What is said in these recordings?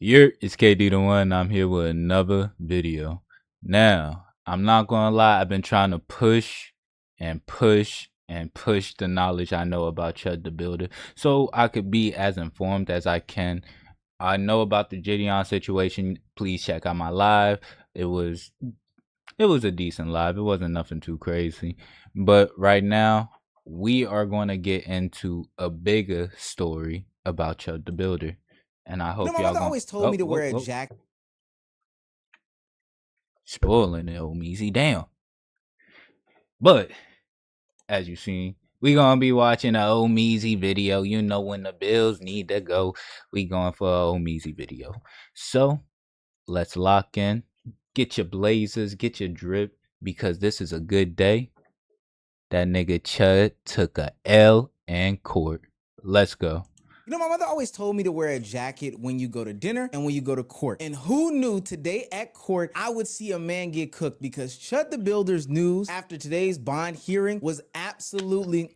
It's KD the One. I'm here with another video. Now, I'm not gonna lie, I've been trying to push and push and push the knowledge I know about Chud the Builder so I could be as informed as I can. I know about the Gideon situation. Please check out my live. It was a decent live. It wasn't nothing too crazy. But right now, we are going to get into a bigger story about Chud the Builder. And I hope my y'all mother gonna always told me to wear a jacket. Spoiling it, Ohmeezzy. Damn. But as you seen, we gonna be watching a Ohmeezzy video. You know when the bills need to go, we going for a Ohmeezzy video. So let's lock in. Get your blazers, get your drip, because this is a good day. That nigga Chud took a L in court. Let's go. You know, my mother always told me to wear a jacket when you go to dinner and when you go to court. And who knew today at court I would see a man get cooked, because Chud the Builder's news after today's bond hearing was absolutely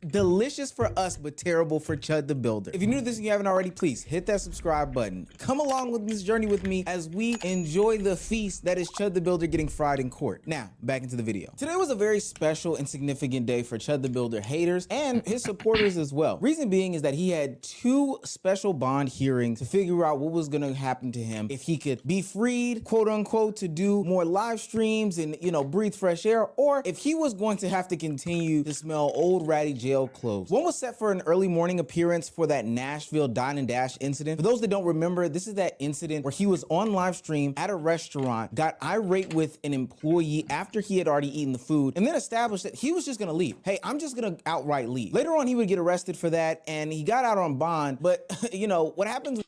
delicious for us, but terrible for Chud the Builder. If you're new to this and you haven't already, please hit that subscribe button. Come along with this journey with me as we enjoy the feast that is Chud the Builder getting fried in court. Now, back into the video. Today was a very special and significant day for Chud the Builder haters and his supporters as well. Reason being is that he had two special bond hearings to figure out what was gonna happen to him if he could be freed, quote unquote, to do more live streams and, you know, breathe fresh air, or if he was going to have to continue to smell old ratty jail clothes. One was set for an early morning appearance for that Nashville Dine and Dash incident. For those that don't remember, this is that incident where he was on live stream at a restaurant, got irate with an employee after he had already eaten the food, and then established that he was just gonna leave. Hey, I'm just gonna outright leave. Later on, he would get arrested for that, and he got out on bond, but you know, what happens?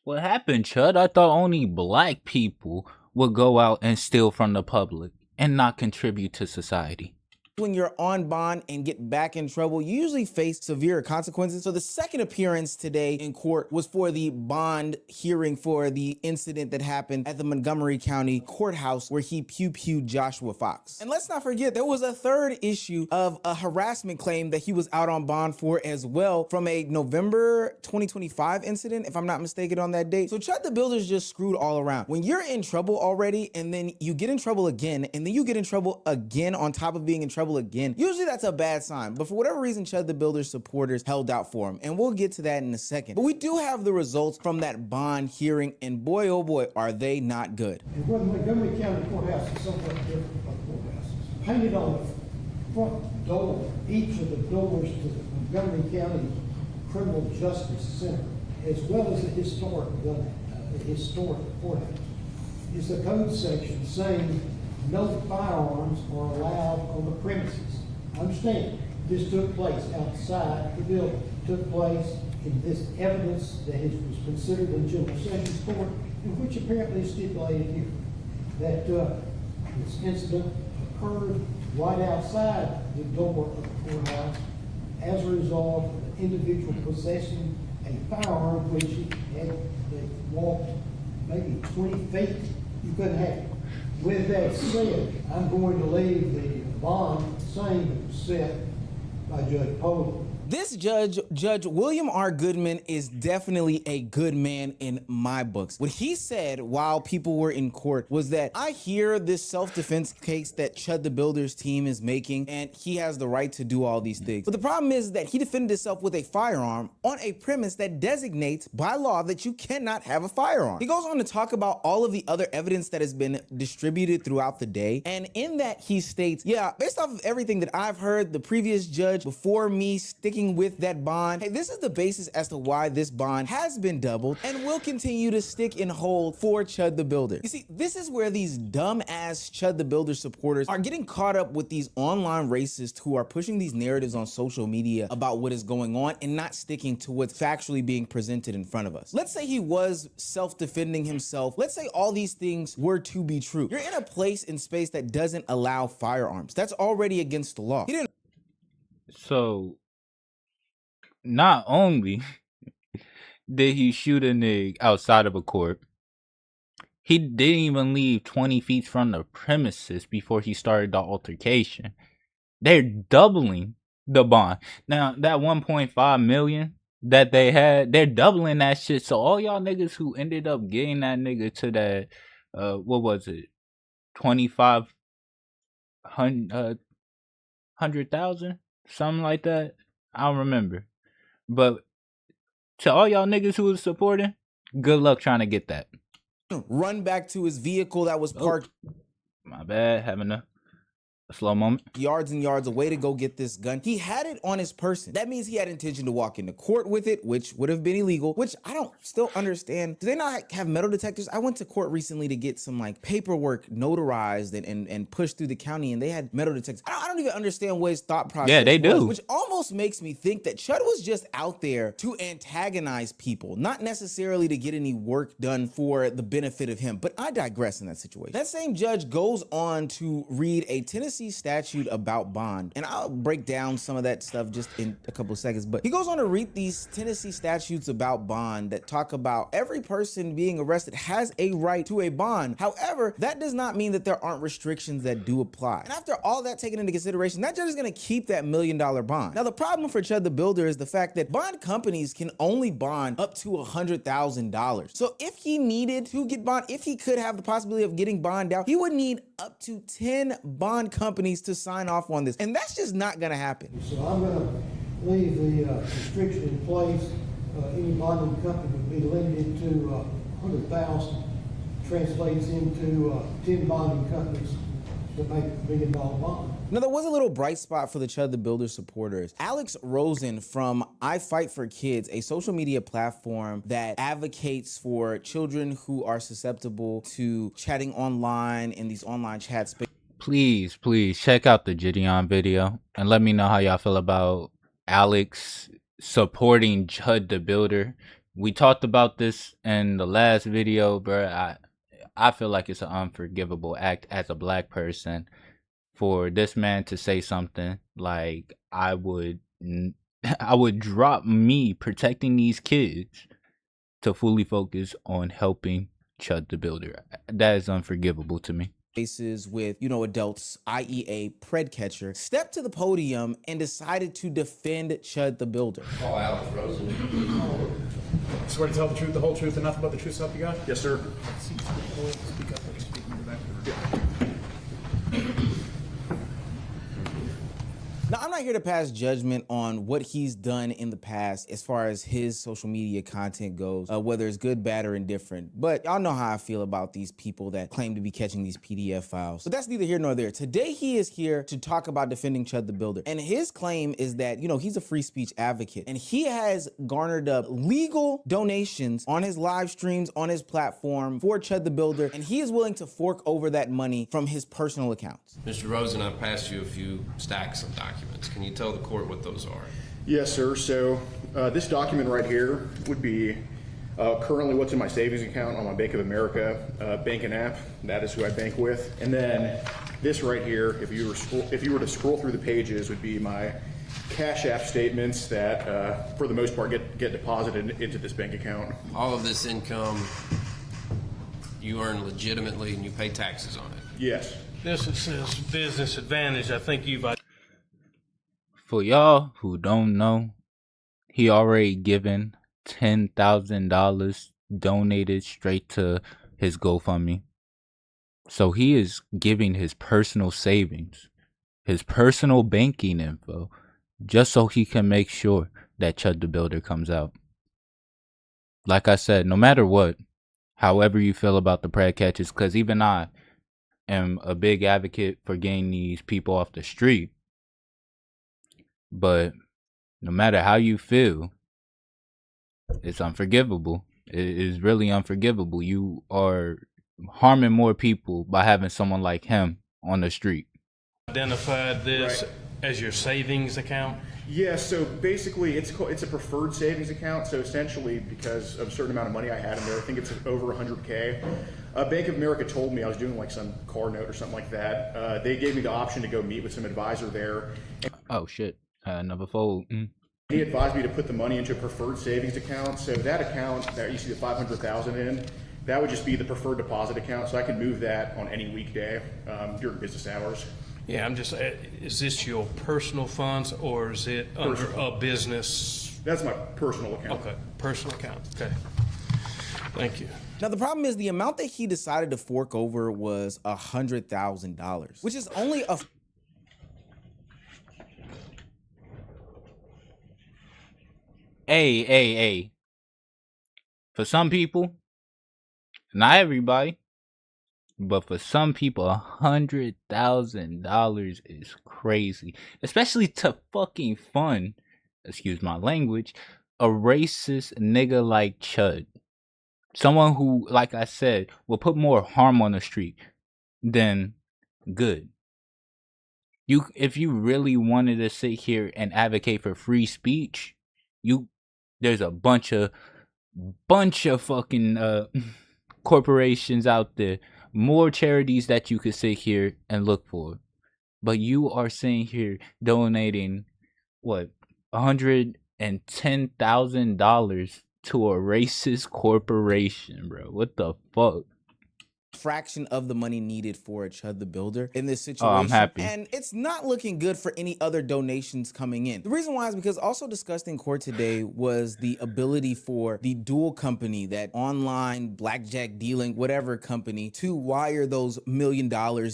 What happened, Chud? I thought only black people would go out and steal from the public and not contribute to society. When you're on bond and get back in trouble, you usually face severe consequences. So the second appearance today in court was for the bond hearing for the incident that happened at the Montgomery County courthouse where he pew-pewed Joshua Fox. And let's not forget, there was a third issue of a harassment claim that he was out on bond for as well from a November 2025 incident, if I'm not mistaken on that date. So Chud the Builder's just screwed all around. When you're in trouble already and then you get in trouble again and then you get in trouble again on top of being in trouble again, usually that's a bad sign. But for whatever reason, Chud the Builder's supporters held out for him, and we'll get to that in a second. But we do have the results from that bond hearing, and boy, oh boy, are they not good. And where the Montgomery County Courthouse is somewhat different from courthouses. Painted on the front door, each of the doors to the Montgomery County Criminal Justice Center, as well as the historic building, the historic courthouse, is the code section saying no firearms are allowed on the premises. Understand, this took place outside the building. Took place in this evidence that was considered in General Sessions Court, and which apparently is stipulated here, that this incident occurred right outside the door of the courthouse as a result of an individual possessing a firearm which he had walked maybe 20 feet. You couldn't have it. With that said, I'm going to leave the bond the same that was set by Judge Poland. This Judge William R. Goodman, is definitely a good man in my books. What he said while people were in court was that, I hear this self-defense case that Chud the Builder's team is making, and he has the right to do all these things. But the problem is that he defended himself with a firearm on a premise that designates by law that you cannot have a firearm. He goes on to talk about all of the other evidence that has been distributed throughout the day, and in that he states, yeah, based off of everything that I've heard, the previous judge before me sticking with that bond, hey, this is the basis as to why this bond has been doubled and will continue to stick and hold for Chud the Builder. You see, this is where these dumb-ass Chud the Builder supporters are getting caught up with these online racists who are pushing these narratives on social media about what is going on and not sticking to what's factually being presented in front of us. Let's say he was self-defending himself. Let's say all these things were to be true. You're in a place in space that doesn't allow firearms. That's already against the law. He didn't. So not only did he shoot a nigga outside of a court, he didn't even leave 20 feet from the premises before he started the altercation. They're doubling the bond. Now, that 1.5 million that they had, they're doubling that shit. So all y'all niggas who ended up getting that nigga to that, what was it, 2,500, something like that. I don't remember. But to all y'all niggas who was supporting, good luck trying to get that. Run back to his vehicle that was parked. My bad, having a slow moment. Yards and yards away to go get this gun. He had it on his person. That means he had intention to walk into court with it, which would have been illegal, which I don't still understand. Do they not have metal detectors? I went to court recently to get some like paperwork notarized and pushed through the county, and they had metal detectors. I don't even understand what his thought process Yeah, they was, do. which almost makes me think that Chud was just out there to antagonize people, not necessarily to get any work done for the benefit of him. But I digress in that situation. That same judge goes on to read a Tennessee statute about bond, and I'll break down some of that stuff just in a couple of seconds. But he goes on to read these Tennessee statutes about bond that talk about every person being arrested has a right to a bond. However, that does not mean that there aren't restrictions that do apply. And after all that taken into consideration, that judge is going to keep that $1 million bond. Now, the problem for Chud the Builder is the fact that bond companies can only bond up to $100,000. So if he needed to get bond, if he could have the possibility of getting bond out, he would need up to 10 bond companies to sign off on this. And that's just not gonna happen. So I'm gonna leave the restriction in place. Any bonding company would be limited to 100,000, translates into 10 bonding companies to make $1 million bond. Now, there was a little bright spot for the Chud the Builder supporters. Alex Rosen from I Fight for Kids, a social media platform that advocates for children who are susceptible to chatting online in these online chat spaces. Please check out the Gideon video and let me know how y'all feel about Alex supporting Chud the Builder. We talked about this in the last video, bro. I feel like it's an unforgivable act as a black person for this man to say something like, I would drop me protecting these kids to fully focus on helping Chud the Builder. That is unforgivable to me. Faces with, adults, i.e. a pred catcher, stepped to the podium and decided to defend Chud the Builder. Call Alex Rosen. Swear to tell the truth, the whole truth, and nothing but the truth, so help you God? Yes, sir. Speak up, speak in your back. Now, I'm not here to pass judgment on what he's done in the past as far as his social media content goes, whether it's good, bad, or indifferent. But y'all know how I feel about these people that claim to be catching these PDF files. But that's neither here nor there. Today, he is here to talk about defending Chud the Builder. And his claim is that, he's a free speech advocate. And he has garnered up legal donations on his live streams, on his platform for Chud the Builder. And he is willing to fork over that money from his personal accounts. Mr. Rosen, I passed you a few stacks of documents. Can you tell the court what those are? Yes, sir. So this document right here would be currently what's in my savings account on my Bank of America banking app. That is who I bank with. And then this right here, if you were to scroll through the pages, would be my Cash App statements that, for the most part, get deposited into this bank account. All of this income you earn legitimately and you pay taxes on it? Yes. This is his business advantage. I think you've... For y'all who don't know, he already given $10,000 donated straight to his GoFundMe. So he is giving his personal savings, his personal banking info, just so he can make sure that Chud the Builder comes out. Like I said, no matter what, however you feel about the pred catches, because even I am a big advocate for getting these people off the street. But no matter how you feel, it's unforgivable. It is really unforgivable. You are harming more people by having someone like him on the street. Identified this as your savings account? Yeah, so basically it's a preferred savings account. So essentially, because of a certain amount of money I had in there, I think it's over 100K. Bank of America told me I was doing like some car note or something like that. They gave me the option to go meet with some advisor there. Oh shit, another fold. He advised me to put the money into a preferred savings account. So that account that you see the 500,000 in, that would just be the preferred deposit account. So I can move that on any weekday during business hours. Yeah, I'm just, is this your personal funds or is it under a business That's my personal account. Okay, personal account, okay. Thank you. Now, the problem is the amount that he decided to fork over was $100,000, which is only a Hey. For some people, not everybody, but for some people, $100,000 is crazy. Especially to fucking fund, excuse my language, a racist nigga like Chud. Someone who, like I said, will put more harm on the street than good. If you really wanted to sit here and advocate for free speech, there's a bunch of fucking corporations out there, more charities that you could sit here and look for. But you are sitting here donating what, $110,000 to a racist corporation, bro. What the fuck? fraction of the money needed for a Chud the Builder in this situation. Oh, I'm happy. And it's not looking good for any other donations coming in. The reason why is because also discussed in court today was the ability for the dual company, that online blackjack dealing, whatever company, to wire those $1 million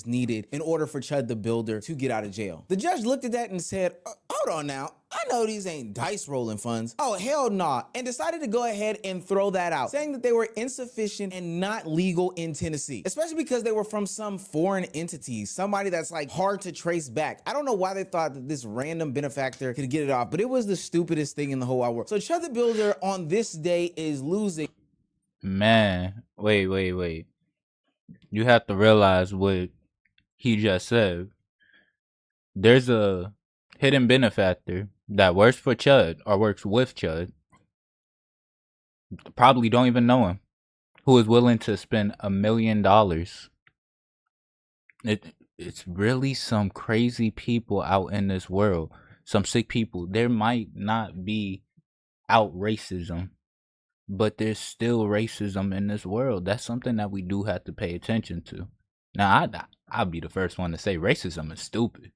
needed in order for Chud the Builder to get out of jail. The judge looked at that and said, hold on now. I know these ain't dice rolling funds. Oh, hell nah. And decided to go ahead and throw that out, saying that they were insufficient and not legal in Tennessee, especially because they were from some foreign entity, somebody that's like hard to trace back. I don't know why they thought that this random benefactor could get it off, but it was the stupidest thing in the whole wide world. So Chud the Builder on this day is losing. Man, wait. You have to realize what he just said. There's a hidden benefactor that works for Chud or works with Chud, probably don't even know him, who is willing to spend $1 million. It's really some crazy people out in this world, some sick people. There might not be out racism, but there's still racism in this world. That's something that we do have to pay attention to. Now, I'll be the first one to say racism is stupid.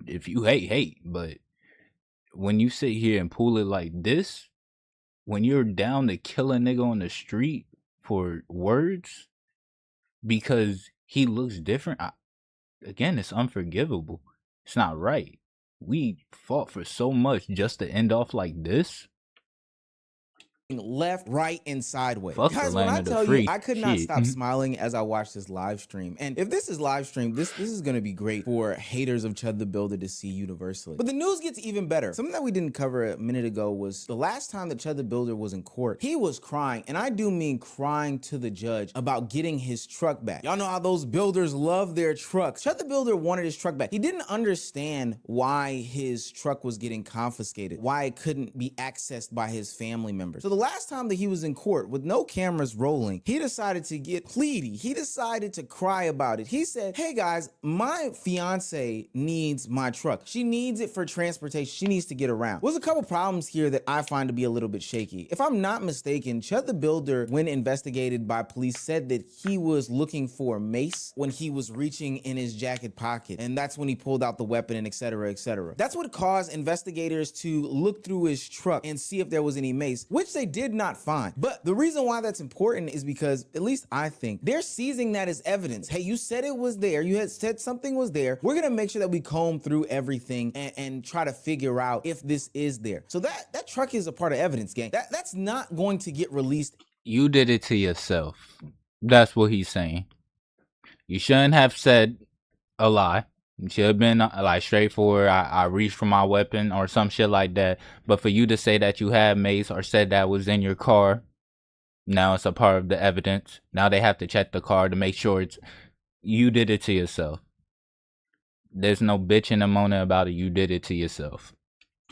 If you hate, but when you sit here and pull it like this, when you're down to kill a nigga on the street for words because he looks different, again, it's unforgivable. It's not right. We fought for so much just to end off like this. Left, right, and sideways. Fuck Guys, the when land I of the tell free. you, I could not Shit. stop smiling as I watched this live stream. And if this is live stream, this is going to be great for haters of Chud the Builder to see universally. But the news gets even better. Something that we didn't cover a minute ago was the last time that Chud the Builder was in court, he was crying, and I do mean crying to the judge about getting his truck back. Y'all know how those builders love their trucks. Chud the Builder wanted his truck back. He didn't understand why his truck was getting confiscated, why it couldn't be accessed by his family members. So the last time that he was in court with no cameras rolling, he decided to get pleady. He decided to cry about it. He said, hey guys, my fiance needs my truck. She needs it for transportation. She needs to get around. There's a couple problems here that I find to be a little bit shaky. If I'm not mistaken, Chud the Builder, when investigated by police, said that he was looking for mace when he was reaching in his jacket pocket. And that's when he pulled out the weapon and et cetera, et cetera. That's what caused investigators to look through his truck and see if there was any mace, which they did not find. But the reason why that's important is because, at least I think, they're seizing that as evidence. Hey, you said it was there. You had said something was there. We're gonna make sure that we comb through everything and try to figure out if this is there. So that truck is a part of evidence, gang. That's not going to get released. You did it to yourself. That's what he's saying. You shouldn't have said a lie. You should have been like straightforward. I reached for my weapon or some shit like that. But for you to say that you had mace or said that was in your car, now it's a part of the evidence. Now they have to check the car to make sure you did it to yourself. There's no bitching and moaning about it. You did it to yourself.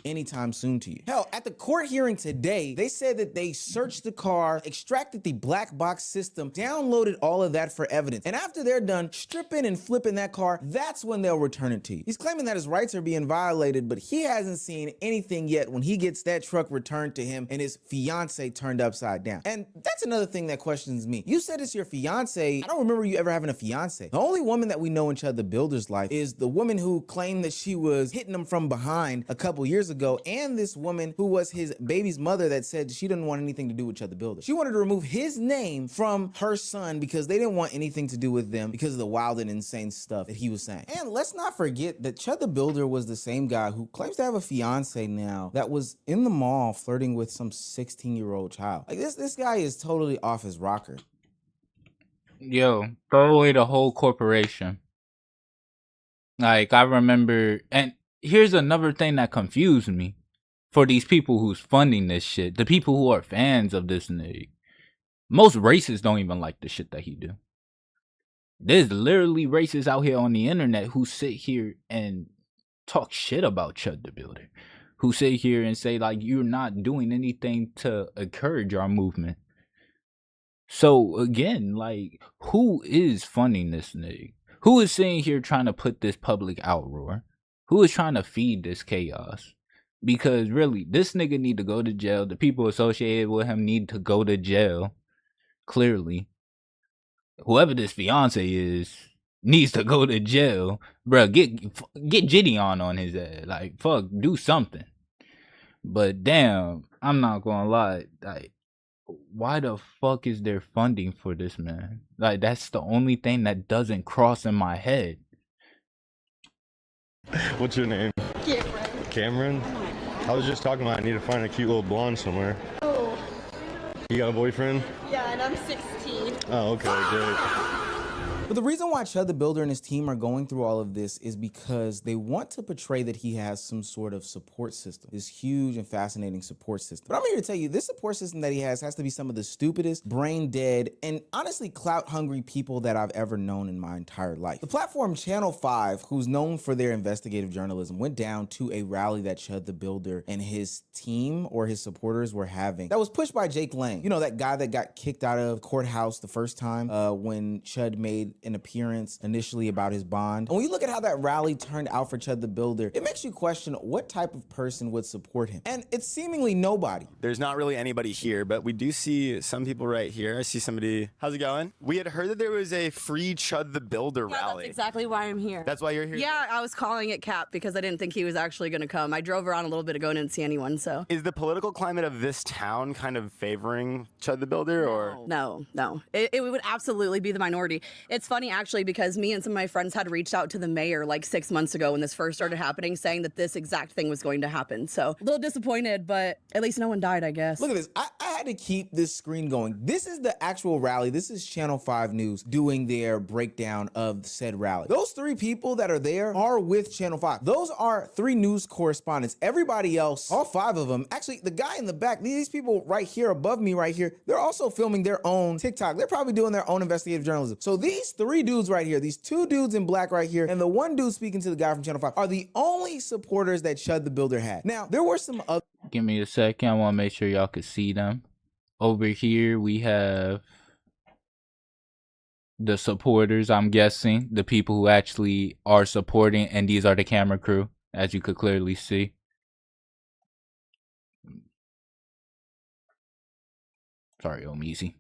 Anytime soon to you. Hell, at the court hearing today, they said that they searched the car, extracted the black box system, downloaded all of that for evidence. And after they're done stripping and flipping that car, that's when they'll return it to you. He's claiming that his rights are being violated, but he hasn't seen anything yet when he gets that truck returned to him and his fiance turned upside down. And that's another thing that questions me. You said it's your fiance. I don't remember you ever having a fiance. The only woman that we know in Chud the Builder's life is the woman who claimed that she was hitting him from behind a couple years years ago, and this woman who was his baby's mother that said she didn't want anything to do with Chud the Builder. She wanted to remove his name from her son because they didn't want anything to do with them because of the wild and insane stuff that he was saying. And let's not forget that Chud the Builder was the same guy who claims to have a fiance now that was in the mall flirting with some 16-year-old child. Like this guy is totally off his rocker. Yo, throw away the whole corporation. Like, I remember, and here's another thing that confused me for these people who's funding this shit, the people who are fans of this nigga. Most racists don't even like the shit that he do. There's literally racists out here on the internet who sit here and talk shit about Chud the Builder, who sit here and say, like, you're not doing anything to encourage our movement. So, again, like, who is funding this nigga? Who is sitting here trying to put this public outroar? Who is trying to feed this chaos? Because, really, this nigga need to go to jail. The people associated with him need to go to jail. Clearly. Whoever this fiance is needs to go to jail. Bruh, get Jitty on his ass. Like, fuck, do something. But, damn, I'm not gonna lie. Like, why the fuck is there funding for this man? Like, that's the only thing that doesn't cross in my head. What's your name? Cameron. Cameron? I was just talking about I need to find a cute little blonde somewhere. Oh. You got a boyfriend? Yeah, and I'm 16. Oh, okay, great. But the reason why Chud the Builder and his team are going through all of this is because they want to portray that he has some sort of support system, this huge and fascinating support system. But I'm here to tell you, this support system that he has to be some of the stupidest, brain dead, and honestly clout hungry people that I've ever known in my entire life. The platform Channel 5, who's known for their investigative journalism, went down to a rally that Chud the Builder and his team or his supporters were having that was pushed by Jake Lang. You know, that guy that got kicked out of courthouse the first time when Chud made an appearance initially about his bond. And when you look at how that rally turned out for Chud the Builder, it makes you question what type of person would support him. And it's seemingly nobody. There's not really anybody here, but we do see some people right here. I see somebody. How's it going? We had heard that there was a free Chud the Builder rally. That's exactly why I'm here. That's why you're here? Yeah, I was calling it Cap because I didn't think he was actually going to come. I drove around a little bit ago and didn't see anyone, so. Is the political climate of this town kind of favoring Chud the Builder, or? No. It would absolutely be the minority. It's funny, actually, because me and some of my friends had reached out to the mayor like 6 months ago when this first started happening, saying that this exact thing was going to happen. So a little disappointed, but at least no one died, I guess. Look at this. I had to keep this screen going. This is the actual rally. This is Channel 5 News doing their breakdown of said rally. Those three people that are there are with Channel 5. Those are three news correspondents. Everybody else, all five of them, actually the guy in the back, these people right here above me right here, they're also filming their own TikTok. They're probably doing their own investigative journalism. So these three dudes right here, these two dudes in black right here, and the one dude speaking to the guy from Channel 5 are the only supporters that Chud the Builder had. Now, there were some other... Give me a second. I want to make sure y'all can see them. Over here, we have the supporters, I'm guessing. The people who actually are supporting, and these are the camera crew, as you could clearly see. Sorry, Ohmeezzy.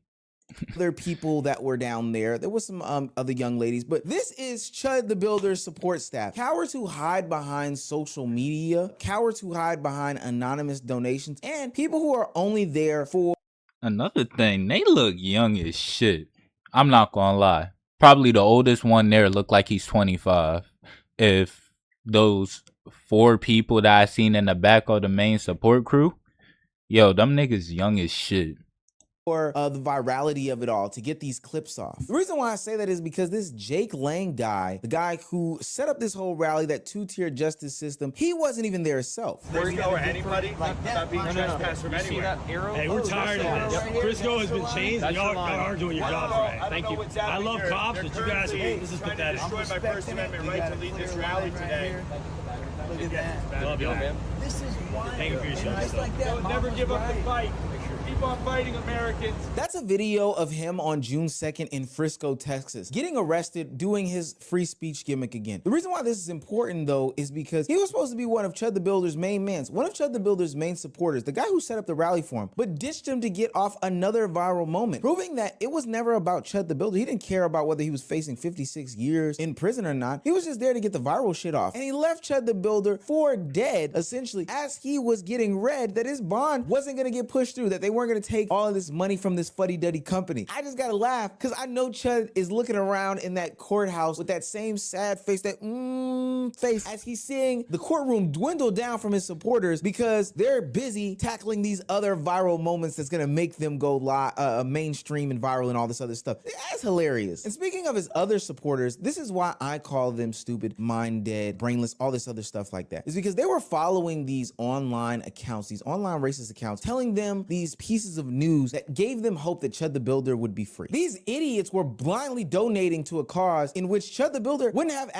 Other people that were down there. There was some other young ladies, but this is Chud the Builder's support staff. Cowards who hide behind social media, cowards who hide behind anonymous donations, and people who are only there for... Another thing, they look young as shit. I'm not gonna lie. Probably the oldest one there looked like he's 25. If those four people that I seen in the back of the main support crew, yo, them niggas young as shit. For the virality of it all, to get these clips off. The reason why I say that is because this Jake Lang guy, the guy who set up this whole rally, that two-tier justice system, he wasn't even there himself. Frisco or anybody not being trespassed from anywhere. Hey, we're tired of this. Frisco has been changed. Y'all aren't doing your jobs right. Thank you. I love cops, but you guys, this is pathetic. I destroyed my First Amendment right to lead this rally today. Look at that. Love y'all, man. This is why. Thank you for your service. Never give up the fight. keep on fighting Americans. That's a video of him on June 2nd in Frisco, Texas, getting arrested, doing his free speech gimmick again. The reason why this is important, though, is because he was supposed to be one of Chud the Builder's main mans, one of Chud the Builder's main supporters, the guy who set up the rally for him, but ditched him to get off another viral moment, proving that it was never about Chud the Builder. He didn't care about whether he was facing 56 years in prison or not. He was just there to get the viral shit off. And he left Chud the Builder for dead, essentially, as he was getting read that his bond wasn't gonna get pushed through, that they weren't gonna take all of this money from this fuddy-duddy company. I just gotta laugh, because I know Chud is looking around in that courthouse with that same sad face, that face, as he's seeing the courtroom dwindle down from his supporters because they're busy tackling these other viral moments that's gonna make them go mainstream and viral and all this other stuff. That's hilarious. And speaking of his other supporters, this is why I call them stupid, mind dead, brainless, all this other stuff like that. Is because they were following these online accounts, these online racist accounts, telling them these pieces of news that gave them hope that Chud the Builder would be free. These idiots were blindly donating to a cause in which Chud the Builder wouldn't have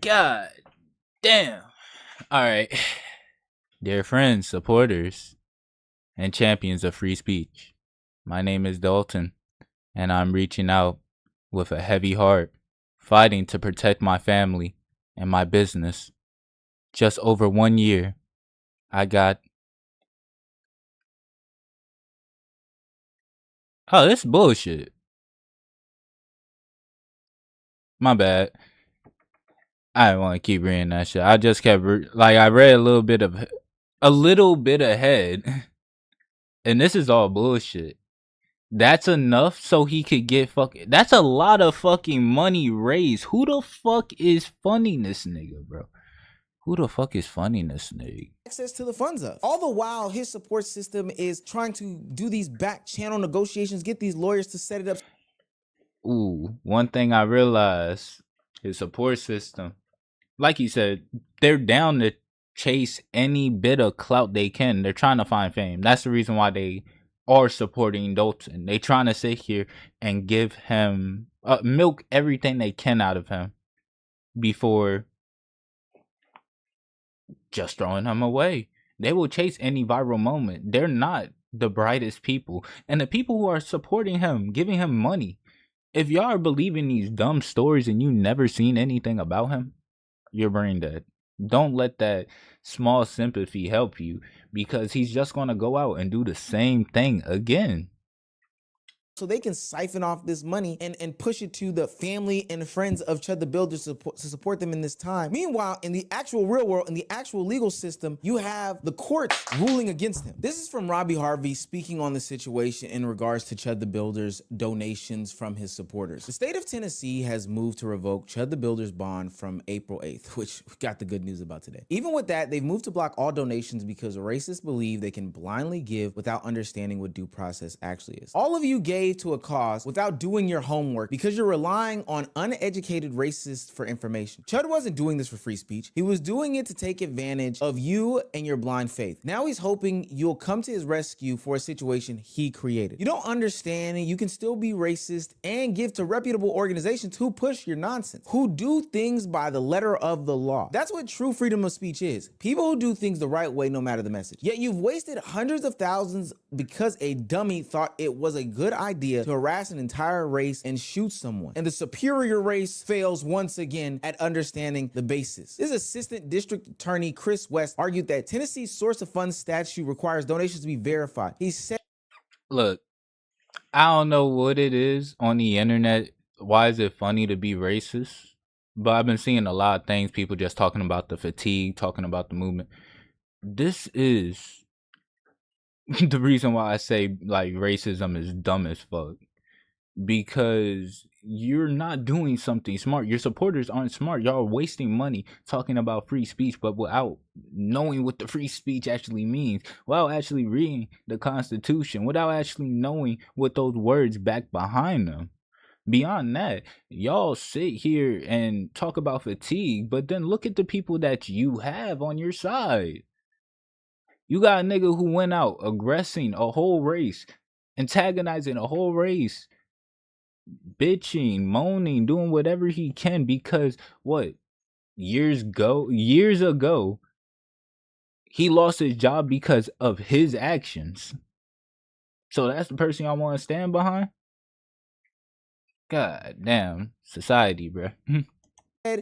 God damn. All right. Dear friends, supporters, and champions of free speech, my name is Dalton, and I'm reaching out with a heavy heart, fighting to protect my family and my business. Just over 1 year, I got... Oh, this bullshit. My bad. I didn't want to keep reading that shit. I just kept I read a little bit ahead, and this is all bullshit. That's enough so he could get that's a lot of fucking money raised. Who the fuck is funding this nigga, bro? Who the fuck is funding this nigga? access to the funds of. All the while, his support system is trying to do these back channel negotiations, get these lawyers to set it up. Ooh, one thing I realized, his support system, like you said, they're down to chase any bit of clout they can. They're trying to find fame. That's the reason why they are supporting Dalton. They trying to sit here and give him, milk everything they can out of him before just throwing him away. They will chase any viral moment. They're not the brightest people. And the people who are supporting him, giving him money, if y'all are believing these dumb stories and you never seen anything about him, you're brain dead. Don't let that small sympathy help you, because he's just going to go out and do the same thing again. So they can siphon off this money and push it to the family and friends of Chud the Builder to support them in this time. Meanwhile, in the actual real world, in the actual legal system, you have the courts ruling against him. This is from Robbie Harvey speaking on the situation in regards to Chud the Builder's donations from his supporters. The state of Tennessee has moved to revoke Chud the Builder's bond from April 8th, which we got the good news about today. Even with that, they've moved to block all donations because racists believe they can blindly give without understanding what due process actually is. All of you gave to a cause without doing your homework because you're relying on uneducated racists for information. Chud wasn't doing this for free speech. He was doing it to take advantage of you and your blind faith. Now he's hoping you'll come to his rescue for a situation he created. You don't understand, and you can still be racist and give to reputable organizations who push your nonsense, who do things by the letter of the law. That's what true freedom of speech is. People who do things the right way no matter the message. Yet you've wasted hundreds of thousands because a dummy thought it was a good idea to harass an entire race and shoot someone. And the superior race fails once again at understanding the basis. This Assistant District Attorney Chris West argued that Tennessee's source of funds statute requires donations to be verified. He said, look, I don't know what it is on the internet. Why is it funny to be racist? But I've been seeing a lot of things, people just talking about the fatigue, talking about the movement. This is the reason why I say like racism is dumb as fuck, because you're not doing something smart. Your supporters aren't smart. Y'all are wasting money talking about free speech, but without knowing what the free speech actually means, without actually reading the Constitution, without actually knowing what those words back behind them. Beyond that, y'all sit here and talk about fatigue, but then look at the people that you have on your side. You got a nigga who went out aggressing a whole race, antagonizing a whole race, bitching, moaning, doing whatever he can because what? Years ago, He lost his job because of his actions. So that's the person y'all want to stand behind? God damn, society, bro.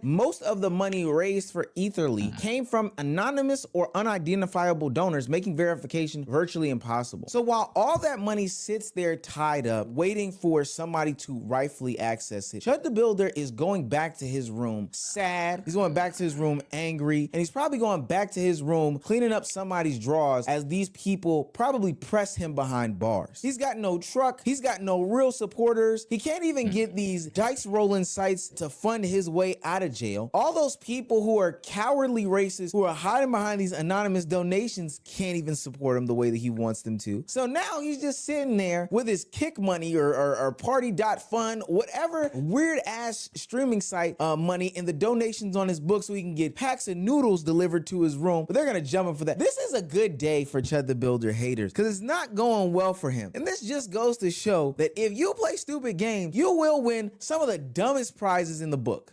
Most of the money raised for Etherly came from anonymous or unidentifiable donors, making verification virtually impossible. So while all that money sits there tied up, waiting for somebody to rightfully access it, Chud the Builder is going back to his room sad. He's going back to his room angry, and he's probably going back to his room cleaning up somebody's drawers as these people probably press him behind bars. He's got no truck. He's got no real supporters. He can't even get these dice rolling sites to fund his way out of jail. All those people who are cowardly racists who are hiding behind these anonymous donations can't even support him the way that he wants them to. So now he's just sitting there with his kick money or party.fund, whatever weird ass streaming site money, and the donations on his book so he can get packs of noodles delivered to his room. But they're gonna jump him for that. This is a good day for Chud the Builder haters because it's not going well for him. And this just goes to show that if you play stupid games, you will win some of the dumbest prizes in the book.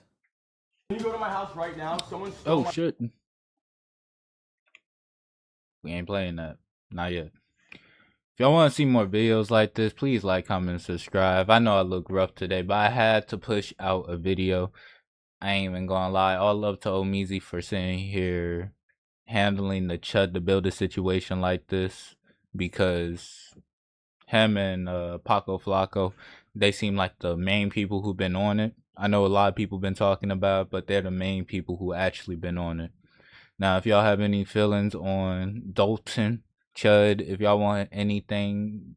Can you go to my house right now? Someone Oh shit. We ain't playing that. Not yet. If y'all want to see more videos like this, please like, comment, and subscribe. I know I look rough today, but I had to push out a video. I ain't even gonna lie. All love to Ohmeezzy for sitting here handling the Chud the Builder situation like this, because him and Paco Flacco, they seem like the main people who've been on it. I know a lot of people been talking about it, but they're the main people who actually been on it. Now, if y'all have any feelings on Dalton, Chud, if y'all want anything,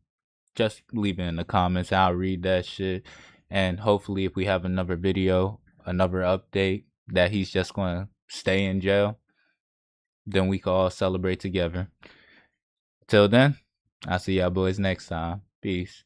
just leave it in the comments. I'll read that shit. And hopefully if we have another video, another update, that he's just going to stay in jail, then we can all celebrate together. Till then, I'll see y'all boys next time. Peace.